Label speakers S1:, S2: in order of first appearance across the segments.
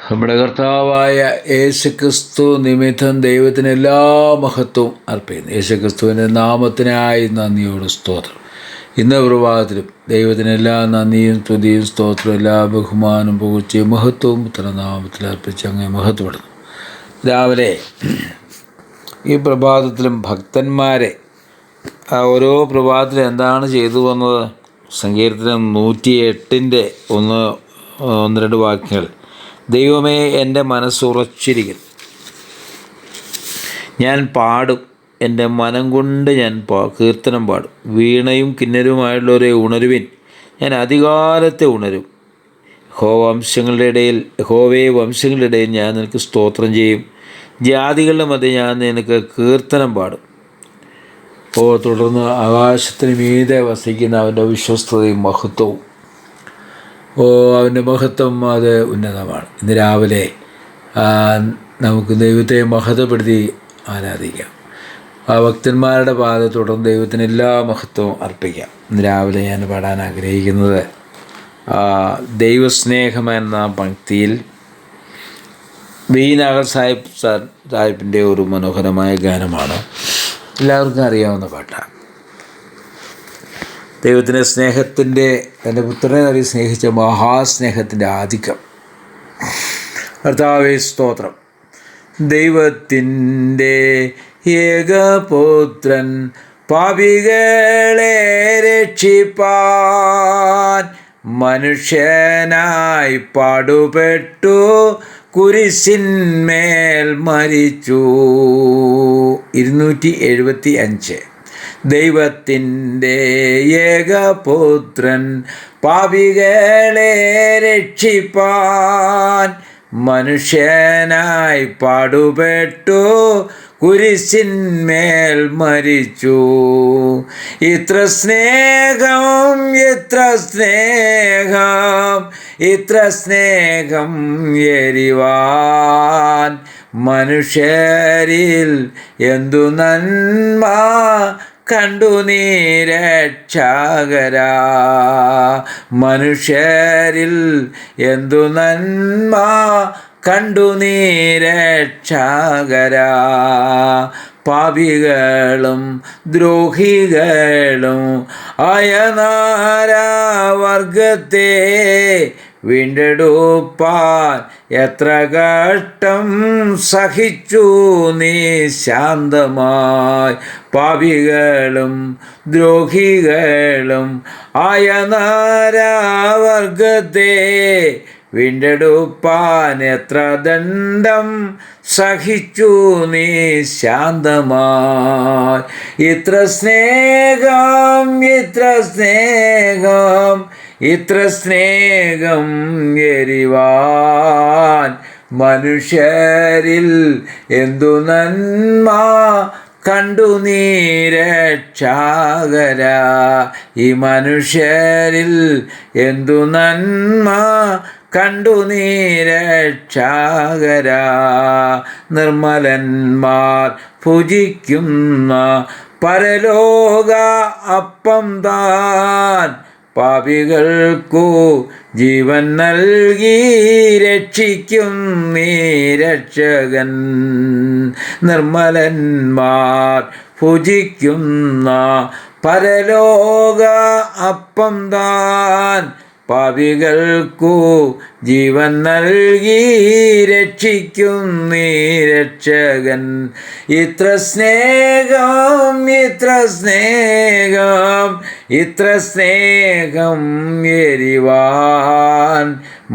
S1: നമ്മുടെ കർത്താവായ യേശുക്രിസ്തു നിമിത്തം ദൈവത്തിന് എല്ലാ മഹത്വവും അർപ്പിക്കുന്നു. യേശുക്രിസ്തുവിൻ്റെ നാമത്തിനായി നന്ദിയോട് സ്തോത്രം. ഇന്ന് പ്രഭാതത്തിലും ദൈവത്തിന് എല്ലാ നന്ദിയും സ്തുതിയും സ്തോത്രവും എല്ലാ ബഹുമാനവും പുകഴ്ചയും മഹത്വവും പുത്രനാമത്തിൽ അർപ്പിച്ച് അങ്ങ് മഹത്വപ്പെടുന്നു. രാവിലെ ഈ പ്രഭാതത്തിലും ഭക്തന്മാരെ ഓരോ പ്രഭാതത്തിലും എന്താണ് ചെയ്തു വന്നത്? സങ്കീർത്തനം 108 ഒന്ന് രണ്ട് വാക്യങ്ങൾ. ദൈവമേ, എൻ്റെ മനസ്സുറച്ചിരിക്കുന്നു, ഞാൻ പാടും, എൻ്റെ മനം കൊണ്ട് ഞാൻ കീർത്തനം പാടും. വീണയും കിന്നരുമായുള്ളവരെ ഉണരുവിൻ, ഞാൻ അതികാലത്തെ ഉണരും. യഹോവേ, വംശങ്ങളുടെ ഇടയിൽ ഞാൻ നിനക്ക് സ്തോത്രം ചെയ്യും. ജാതികളുടെ മധ്യേ ഞാൻ നിനക്ക് കീർത്തനം പാടും. തുടർന്ന് ആകാശത്തിന് മീതെ വസിക്കുന്ന അവൻ്റെ വിശ്വസ്തതയും മഹത്വവും, അവൻ്റെ മഹത്വം അത് ഉന്നതമാണ്. ഇന്ന് രാവിലെ നമുക്ക് ദൈവത്തെ മഹത്വപ്പെടുത്തി ആരാധിക്കാം. ഭക്തന്മാരുടെ പാത തുടർന്ന് ദൈവത്തിന് എല്ലാ മഹത്വവും അർപ്പിക്കാം. ഇന്ന് രാവിലെ ഞാൻ പാടാൻ ആഗ്രഹിക്കുന്നത് ദൈവസ്നേഹം എന്ന പങ്ക്തിയിൽ നാഗർ സാഹിബിൻ്റെ ഒരു മനോഹരമായ ഗാനമാണ്. എല്ലാവർക്കും അറിയാവുന്ന പാട്ടാണ്. ദൈവത്തിൻ്റെ സ്നേഹത്തിൻ്റെ, തൻ്റെ പുത്രനെ നൽകി സ്നേഹിച്ച മഹാസ്നേഹത്തിൻ്റെ ആധിക്യം. കർത്താവേ സ്തോത്രം. ദൈവത്തിൻ്റെ ഏകപുത്രൻ പാപികളെ രക്ഷിപ്പാൻ മനുഷ്യനായി പാടുപെട്ടു, കുരിശിന്മേൽ മരിച്ചു. 275. ദൈവത്തിൻ്റെ ഏകപുത്രൻ പാപികളെ രക്ഷിപ്പാൻ മനുഷ്യനായി പാടുപെട്ടു, കുരിശിന്മേൽ മരിച്ചു. ഇത്ര സ്നേഹം, ഇത്ര സ്നേഹം, ഇത്ര സ്നേഹം എരിവാൻ മനുഷ്യരിൽ എന്തു നന്മ കണ്ടു നീ രക്ഷകരാ. മനുഷ്യരിൽ എന്തു നന്മ കണ്ടു നീ രക്ഷകരാ. പാപികളും ദ്രോഹികളും ആയ നാരാവർഗത്തെ വീണ്ടെടുപ്പാൻ എത്ര കഷ്ടം സഹിച്ചു നീ ശാന്തമായി. പാപികളും ദ്രോഹികളും ആയ നാരാവർഗത്തെ വീണ്ടെടുപ്പാൻ എത്ര ദണ്ഡം സഹിച്ചു നീ ശാന്തമായി. ഇത്ര സ്നേഹം, ഇത്ര സ്നേഹം, ഇത്ര സ്നേഹം എരിവാൻ മനുഷ്യരിൽ എന്തു നന്മ കണ്ടു നീ രക്ഷകരാ. ഈ മനുഷ്യരിൽ എന്തു നന്മ കണ്ടു നീ രക്ഷകരാ. നിർമ്മലന്മാർ ഭുജിക്കുന്ന പരലോക അപ്പം താൻ പാപികൾക്കു ജീവൻ നൽകി രക്ഷിക്കും നീ രക്ഷകൻ. നിർമ്മലന്മാർ ഭുജിക്കുന്ന പരലോക അപ്പം താൻ പാപികൾക്കു ജീവൻ നൽകി രക്ഷിക്കും നീ രക്ഷകൻ. ഇത്ര സ്നേഹം, ഇത്ര സ്നേഹം, ഇത്ര സ്നേഹം എരിവാൻ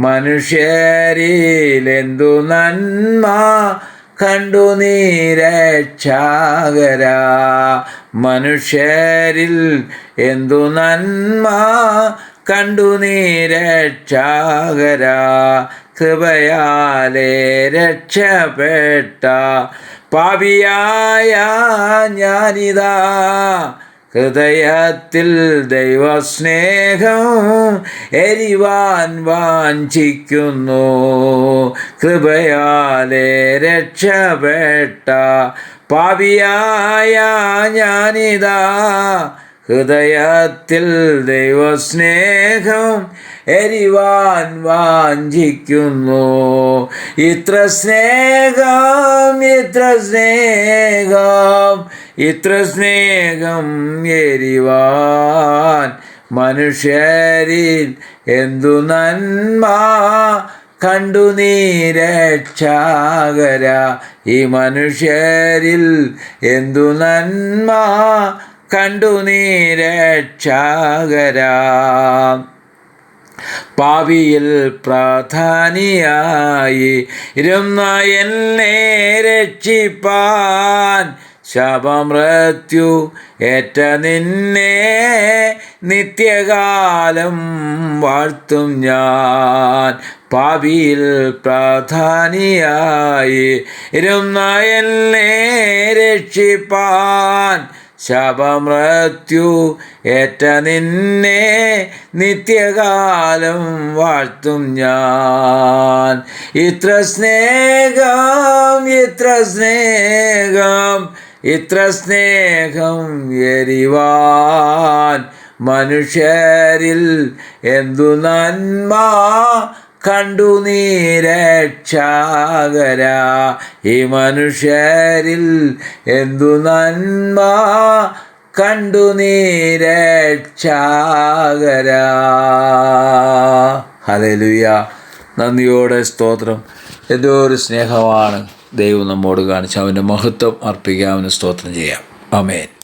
S1: മനുഷ്യരിൽ എന്തു നന്മ കണ്ടു നീ രക്ഷകരാ. മനുഷ്യരിൽ എന്തു നന്മ കണ്ടു നീ രക്ഷകരാ. കൃപയാലെ രക്ഷപ്പെട്ട പാപിയായ ഞാനിതാ, ഹൃദയത്തിൽ ദൈവസ്നേഹം എരിവാൻ വാഞ്ചിക്കുന്നു. കൃപയാലെ രക്ഷപ്പെട്ട പാപിയായ ഞാനിതാ, ഹൃദയത്തിൽ ദൈവസ്നേഹം എരിവാൻ വാഞ്ചിക്കുന്നു. ഇത്ര സ്നേഹം, ഇത്ര സ്നേഹം, ഇത്ര സ്നേഹം എരിവാൻ മനുഷ്യരിൽ എന്തു നന്മ കണ്ടു നീ രക്ഷാകര. ഈ മനുഷ്യരിൽ എന്തു നന്മ കണ്ടു നീ രക്ഷാകര. പാപിയിൽ പ്രാധാനിയായി ഇരുന്ന എന്നെ രക്ഷിപ്പാൻ ശാപമൃത്യു ഏറ്റ നിന്നെ നിത്യകാലം വാഴ്ത്തും ഞാൻ. പാപിയിൽ പ്രാധാനിയായി ഇരുന്ന എന്നെ രക്ഷിപ്പാൻ ശാപമൃത്യു ഏറ്റ നിന്നെ നിത്യകാലം വാഴ്ത്തും ഞാൻ. ഇത്ര സ്നേഹം, ഇത്ര സ്നേഹം, ഇത്ര സ്നേഹം എരിവാൻ മനുഷ്യരിൽ എന്തു നന്മ കണ്ടു നീ രക്ഷാകര. ഈ മനുഷ്യരിൽ എന്തു നന്മ കണ്ടു നീ രക്ഷാകര. ഹല്ലേലൂയ. നന്ദിയോടെ സ്തോത്രം. എന്തോ ഒരു സ്നേഹമാണ് ദൈവം നമ്മോട് കാണിച്ച് അവൻ്റെ മഹത്വം അർപ്പിക്കാൻ അവന് സ്തോത്രം ചെയ്യാം. ആമേൻ.